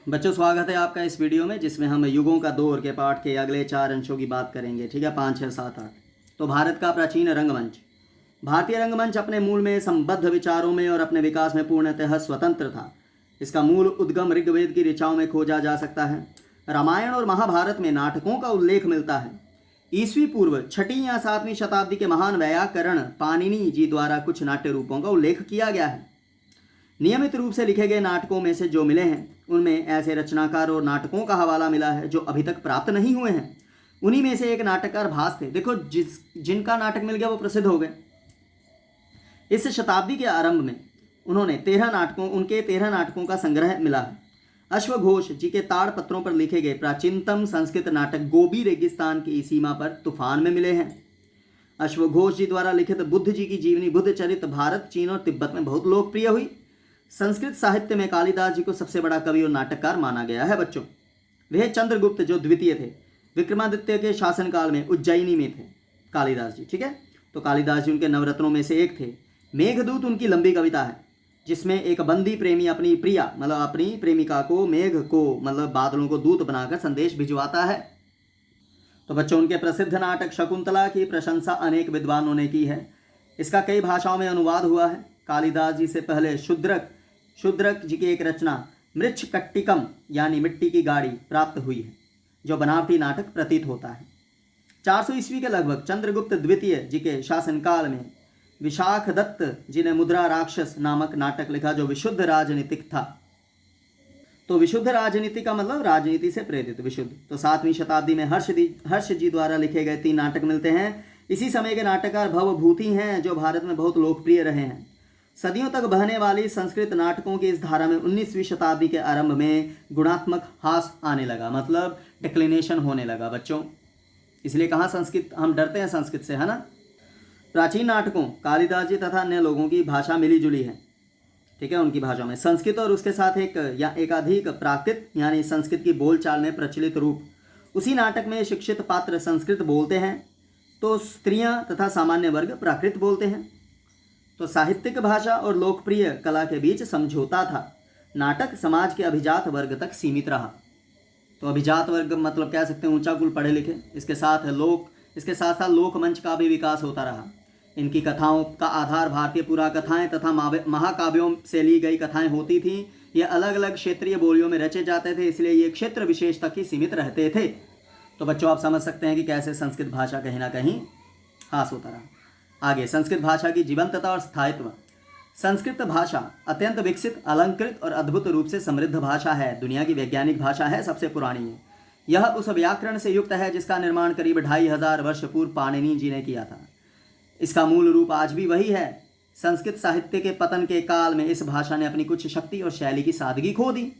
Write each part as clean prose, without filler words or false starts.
बच्चों, स्वागत है आपका इस वीडियो में जिसमें हम युगों का दौर के पाठ के अगले 4 अंशों की बात करेंगे। ठीक है, 5, 6, 7, 8। तो भारत का प्राचीन रंगमंच। भारतीय रंगमंच अपने मूल में संबद्ध विचारों में और अपने विकास में पूर्णतः स्वतंत्र था। इसका मूल उद्गम ऋग्वेद की ऋचाओं में खोजा जा सकता है। रामायण और महाभारत में नाटकों का उल्लेख मिलता है। ईस्वी पूर्व 6वीं या 7वीं शताब्दी के महान व्याकरण पाणिनि जी द्वारा कुछ नाट्य रूपों का उल्लेख किया गया है। नियमित रूप से लिखे गए नाटकों में से जो मिले हैं उनमें ऐसे रचनाकार और नाटकों का हवाला मिला है जो अभी तक प्राप्त नहीं हुए हैं। उन्हीं में से एक नाटककार भास थे। देखो, जिनका नाटक मिल गया वो प्रसिद्ध हो गए। इस शताब्दी के आरंभ में उनके 13 नाटकों का संग्रह मिला है। अश्वघोष जी के ताड़ पत्रों पर लिखे गए प्राचीनतम संस्कृत नाटक गोबी रेगिस्तान की सीमा पर तूफान में मिले हैं। अश्वघोष जी द्वारा लिखित बुद्ध जी की जीवनी बुद्ध चरित भारत, चीन और तिब्बत में बहुत लोकप्रिय हुई। संस्कृत साहित्य में कालिदास जी को सबसे बड़ा कवि और नाटककार माना गया है। बच्चों, वह चंद्रगुप्त जो द्वितीय थे, विक्रमादित्य के शासनकाल में उज्जैनी में थे कालिदास जी। ठीक है, तो कालिदास जी उनके नवरत्नों में से एक थे। मेघदूत उनकी लंबी कविता है जिसमें एक बंदी प्रेमी अपनी प्रिया अपनी प्रेमिका को मेघ को बादलों को दूत बनाकर संदेश भिजवाता है। तो बच्चों, उनके प्रसिद्ध नाटक शकुंतला की प्रशंसा अनेक विद्वानों ने की है। इसका कई भाषाओं में अनुवाद हुआ है। कालिदास जी से पहले शूद्रक जी की एक रचना मृच्छकट्टिकम यानी मिट्टी की गाड़ी प्राप्त हुई है जो बनावटी नाटक प्रतीत होता है। 400 ईस्वी के लगभग चंद्रगुप्त द्वितीय जी के शासनकाल में विशाखदत्त जी ने मुद्रा राक्षस नामक नाटक लिखा जो विशुद्ध राजनीतिक था। तो विशुद्ध राजनीति का मतलब राजनीति से प्रेरित विशुद्ध। तो 7वीं शताब्दी में हर्ष जी द्वारा लिखे गए 3 नाटक मिलते हैं। इसी समय के नाटककार भवभूति हैं जो भारत में बहुत लोकप्रिय रहे हैं। सदियों तक बहने वाली संस्कृत नाटकों की इस धारा में 19वीं शताब्दी के आरंभ में गुणात्मक हास आने लगा, मतलब डिक्लिनेशन होने लगा। बच्चों, इसलिए कहाँ संस्कृत, हम डरते हैं संस्कृत से, है ना। प्राचीन नाटकों कालिदास जी तथा अन्य लोगों की भाषा मिली जुली है। ठीक है, उनकी भाषा में संस्कृत और उसके साथ एक या एकाधिक प्राकृत यानी संस्कृत की बोलचाल में प्रचलित रूप। उसी नाटक में शिक्षित पात्र संस्कृत बोलते हैं तो स्त्रियां तथा सामान्य वर्ग प्राकृत बोलते हैं। तो साहित्यिक भाषा और लोकप्रिय कला के बीच समझौता था। नाटक समाज के अभिजात वर्ग तक सीमित रहा। तो अभिजात वर्ग मतलब कह सकते हैं ऊंचा कुल पढ़े लिखे। इसके साथ साथ लोकमंच का भी विकास होता रहा। इनकी कथाओं का आधार भारतीय पुराकथाएं तथा महाकाव्यों से ली गई कथाएं होती थीं। ये अलग अलग क्षेत्रीय बोलियों में रचे जाते थे, इसलिए ये क्षेत्र विशेष तक ही सीमित रहते थे। तो बच्चों, आप समझ सकते हैं कि कैसे संस्कृत भाषा कहीं ना कहीं खास होता रहा। आगे, संस्कृत भाषा की जीवंतता और स्थायित्व। संस्कृत भाषा अत्यंत विकसित, अलंकृत और अद्भुत रूप से समृद्ध भाषा है। दुनिया की वैज्ञानिक भाषा है, सबसे पुरानी है। यह उस व्याकरण से युक्त है जिसका निर्माण करीब 2500 वर्ष पूर्व पाणिनि जी ने किया था। इसका मूल रूप आज भी वही है। संस्कृत साहित्य के पतन के काल में इस भाषा ने अपनी कुछ शक्ति और शैली की सादगी खो दी।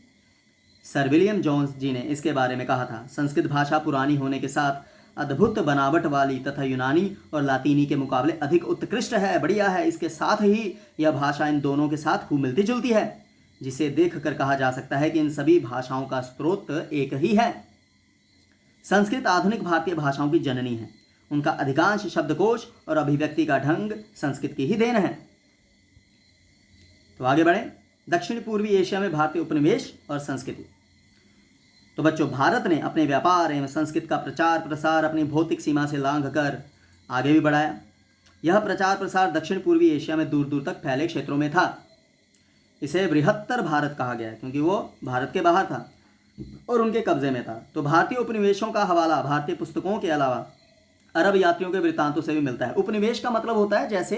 सर विलियम जोन्स जी ने इसके बारे में कहा था, संस्कृत भाषा पुरानी होने के साथ अद्भुत बनावट वाली तथा यूनानी और लातीनी के मुकाबले अधिक उत्कृष्ट है, बढ़िया है। इसके साथ ही यह भाषा इन दोनों के साथ खूब मिलती जुलती है, जिसे देखकर कहा जा सकता है कि इन सभी भाषाओं का स्रोत एक ही है। संस्कृत आधुनिक भारतीय भाषाओं की जननी है। उनका अधिकांश शब्दकोश और अभिव्यक्ति का ढंग संस्कृत की ही देन है। तो आगे बढ़े, दक्षिण पूर्वी एशिया में भारतीय उपनिवेश और संस्कृति। तो बच्चों, भारत ने अपने व्यापार एवं संस्कृत का प्रचार प्रसार अपनी भौतिक सीमा से लांघकर आगे भी बढ़ाया। यह प्रचार प्रसार दक्षिण पूर्वी एशिया में दूर दूर तक फैले क्षेत्रों में था। इसे बृहत्तर भारत कहा गया है क्योंकि वो भारत के बाहर था और उनके कब्जे में था। तो भारतीय उपनिवेशों का हवाला भारतीय पुस्तकों के अलावा अरब यात्रियों के वृत्तांतों से भी मिलता है। उपनिवेश का मतलब होता है जैसे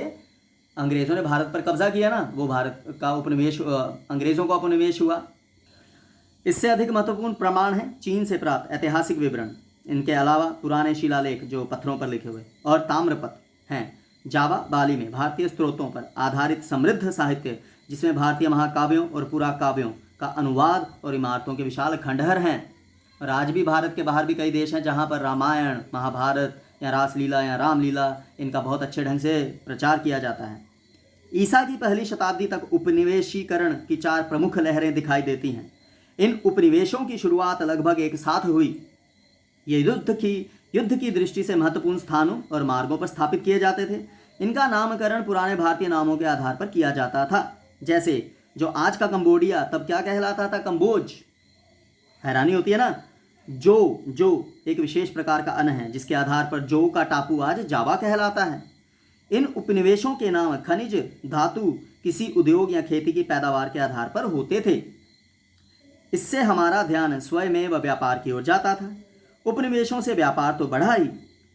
अंग्रेजों ने भारत पर कब्जा किया ना, वो भारत का उपनिवेश, अंग्रेजों का उपनिवेश हुआ। इससे अधिक महत्वपूर्ण प्रमाण है चीन से प्राप्त ऐतिहासिक विवरण। इनके अलावा पुराने शिलालेख जो पत्थरों पर लिखे हुए और ताम्रपत्र हैं। जावा बाली में भारतीय स्रोतों पर आधारित समृद्ध साहित्य जिसमें भारतीय महाकाव्यों और पुराकाव्यों का अनुवाद और इमारतों के विशाल खंडहर हैं। और आज भी भारत के बाहर भी कई देश हैं जहाँ पर रामायण, महाभारत या रासलीला या रामलीला इनका बहुत अच्छे ढंग से प्रचार किया जाता है। ईसा की पहली शताब्दी तक उपनिवेशीकरण की 4 प्रमुख लहरें दिखाई देती हैं। इन उपनिवेशों की शुरुआत लगभग एक साथ हुई। ये युद्ध की दृष्टि से महत्वपूर्ण स्थानों और मार्गों पर स्थापित किए जाते थे। इनका नामकरण पुराने भारतीय नामों के आधार पर किया जाता था। जैसे जो आज का कंबोडिया तब क्या कहलाता था, कंबोज। हैरानी होती है ना। जो एक विशेष प्रकार का अन्न है जिसके आधार पर जो का टापू आज जावा कहलाता है। इन उपनिवेशों के नाम खनिज, धातु, किसी उद्योग या खेती की पैदावार के आधार पर होते थे। इससे हमारा ध्यान स्वयमेव व्यापार की ओर जाता था। उपनिवेशों से व्यापार तो बढ़ा ही,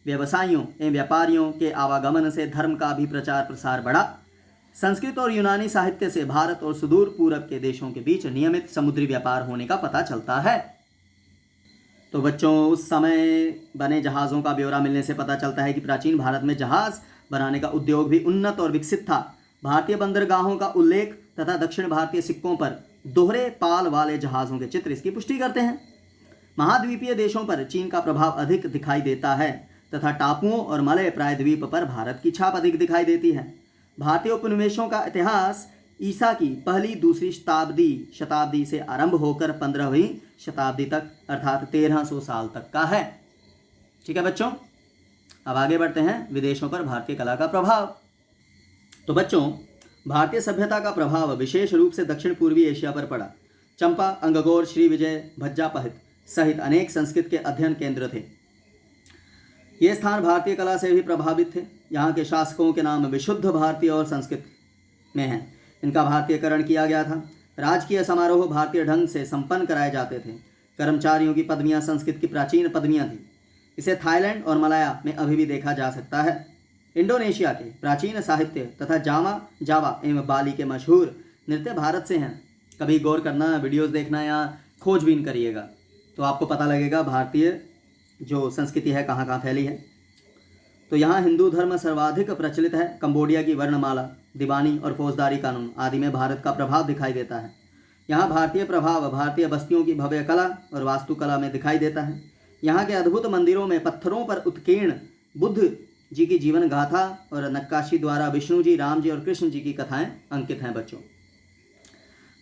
व्यवसायियों एवं व्यापारियों के आवागमन से धर्म का भी प्रचार प्रसार बढ़ा। संस्कृत और यूनानी साहित्य से भारत और सुदूर पूरब के देशों के बीच नियमित समुद्री व्यापार होने का पता चलता है। तो बच्चों, उस समय बने जहाज़ों का ब्यौरा मिलने से पता चलता है कि प्राचीन भारत में जहाज़ बनाने का उद्योग भी उन्नत और विकसित था। भारतीय बंदरगाहों का उल्लेख तथा दक्षिण भारतीय सिक्कों पर दोहरे पाल वाले जहाज़ों के चित्र इसकी पुष्टि करते हैं। महाद्वीपीय देशों पर चीन का प्रभाव अधिक दिखाई देता है तथा टापुओं और मलय प्रायद्वीप पर भारत की छाप अधिक दिखाई देती है। भारतीय उपनिवेशों का इतिहास ईसा की पहली दूसरी शताब्दी से आरंभ होकर 15वीं शताब्दी तक अर्थात 1300 साल तक का है। ठीक है बच्चों, अब आगे बढ़ते हैं विदेशों पर भारतीय कला का प्रभाव। तो बच्चों, भारतीय सभ्यता का प्रभाव विशेष रूप से दक्षिण पूर्वी एशिया पर पड़ा। चंपा, अंगगोर, श्री विजय, भज्जापहित सहित अनेक संस्कृत के अध्ययन केंद्र थे। ये स्थान भारतीय कला से भी प्रभावित थे। यहाँ के शासकों के नाम विशुद्ध भारतीय और संस्कृत में हैं। इनका भारतीयकरण किया गया था। राजकीय समारोह भारतीय ढंग से संपन्न कराए जाते थे। कर्मचारियों की पदवियाँ संस्कृत की प्राचीन पदवियाँ थीं। इसे थाईलैंड और मलाया में अभी भी देखा जा सकता है। इंडोनेशिया के प्राचीन साहित्य तथा जावा एवं बाली के मशहूर नृत्य भारत से हैं। कभी गौर करना, वीडियोस देखना या खोजबीन करिएगा तो आपको पता लगेगा भारतीय जो संस्कृति है कहाँ कहाँ फैली है। तो यहाँ हिंदू धर्म सर्वाधिक प्रचलित है। कंबोडिया की वर्णमाला, दीवानी और फौजदारी कानून आदि में भारत का प्रभाव दिखाई देता है। यहाँ भारतीय प्रभाव भारतीय बस्तियों की भव्य कला और वास्तुकला में दिखाई देता है। यहाँ के अद्भुत मंदिरों में पत्थरों पर उत्कीर्ण बुद्ध जी की जीवन गाथा और नक्काशी द्वारा विष्णु जी, राम जी और कृष्ण जी की कथाएं अंकित हैं। बच्चों,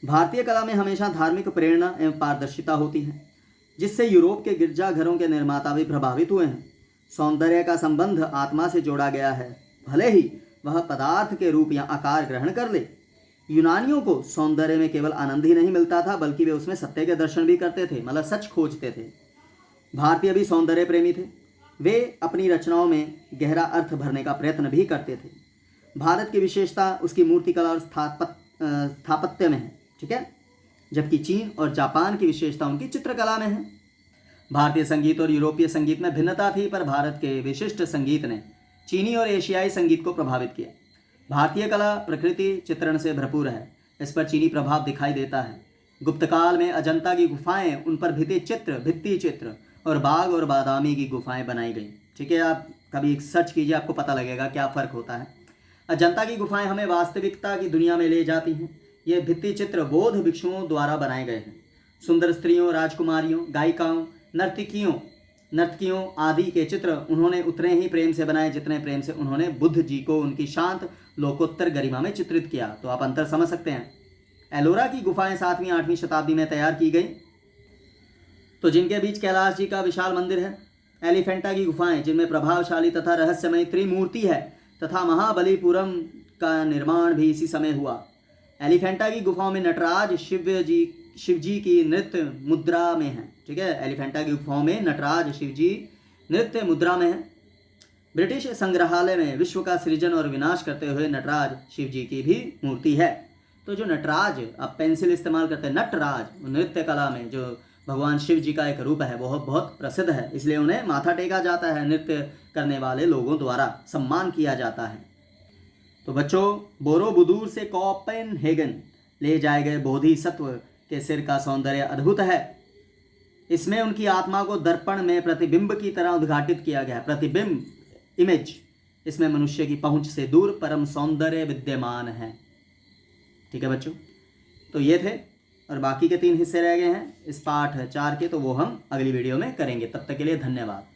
भारतीय कला में हमेशा धार्मिक प्रेरणा एवं पारदर्शिता होती है, जिससे यूरोप के गिरजाघरों के निर्माता भी प्रभावित हुए हैं। सौंदर्य का संबंध आत्मा से जोड़ा गया है, भले ही वह पदार्थ के रूप या आकार ग्रहण कर ले। यूनानियों को सौंदर्य में केवल आनंद ही नहीं मिलता था, बल्कि वे उसमें सत्य के दर्शन भी करते थे, मतलब सच खोजते थे। भारतीय भी सौंदर्य प्रेमी थे। वे अपनी रचनाओं में गहरा अर्थ भरने का प्रयत्न भी करते थे। भारत की विशेषता उसकी मूर्तिकला और स्थापत्य में है, ठीक है, जबकि चीन और जापान की विशेषता उनकी चित्रकला में है। भारतीय संगीत और यूरोपीय संगीत में भिन्नता थी, पर भारत के विशिष्ट संगीत ने चीनी और एशियाई संगीत को प्रभावित किया। भारतीय कला प्रकृति चित्रण से भरपूर है। इस पर चीनी प्रभाव दिखाई देता है। गुप्त काल में अजंता की गुफाएं, उन पर भित्ति चित्र और बाग और बादामी की गुफाएं बनाई गई। ठीक है, आप कभी सर्च कीजिए, आपको पता लगेगा क्या फ़र्क होता है। अजंता की गुफाएं हमें वास्तविकता की दुनिया में ले जाती हैं। ये भित्ति चित्र बौद्ध भिक्षुओं द्वारा बनाए गए हैं। सुंदर स्त्रियों, राजकुमारियों, गायिकाओं, नर्तकियों आदि के चित्र उन्होंने उतने ही प्रेम से बनाए जितने प्रेम से उन्होंने बुद्ध जी को उनकी शांत लोकोत्तर गरिमा में चित्रित किया। तो आप अंतर समझ सकते हैं। एलोरा की गुफाएं 7वीं 8वीं शताब्दी में तैयार की गई, तो जिनके बीच कैलाश जी का विशाल मंदिर है। एलिफेंटा की गुफाएं, जिनमें प्रभावशाली तथा रहस्यमय त्रिमूर्ति है, तथा महाबलीपुरम का निर्माण भी इसी समय हुआ। एलिफेंटा की गुफाओं में नटराज शिव जी की नृत्य मुद्रा में है। ठीक है, एलिफेंटा की गुफाओं में नटराज शिव जी नृत्य मुद्रा में है। ब्रिटिश संग्रहालय में विश्व का सृजन और विनाश करते हुए नटराज शिव जी की भी मूर्ति है। तो जो नटराज, आप पेंसिल इस्तेमाल करते हैं, नटराज नृत्य कला में जो भगवान शिव जी का एक रूप है, बहुत बहुत प्रसिद्ध है, इसलिए उन्हें माथा टेका जाता है। नृत्य करने वाले लोगों द्वारा सम्मान किया जाता है। तो बच्चों, बोरोबुदूर से कोपेनहेगन ले जाए गए बोधिसत्व के सिर का सौंदर्य अद्भुत है। इसमें उनकी आत्मा को दर्पण में प्रतिबिंब की तरह उद्घाटित किया गया है। प्रतिबिंब, इमेज, इसमें मनुष्य की पहुंच से दूर परम सौंदर्य विद्यमान है। ठीक है बच्चों, तो ये थे, और बाकी के 3 हिस्से रह गए हैं इस पाठ 4 के, तो वो हम अगली वीडियो में करेंगे। तब तक के लिए धन्यवाद।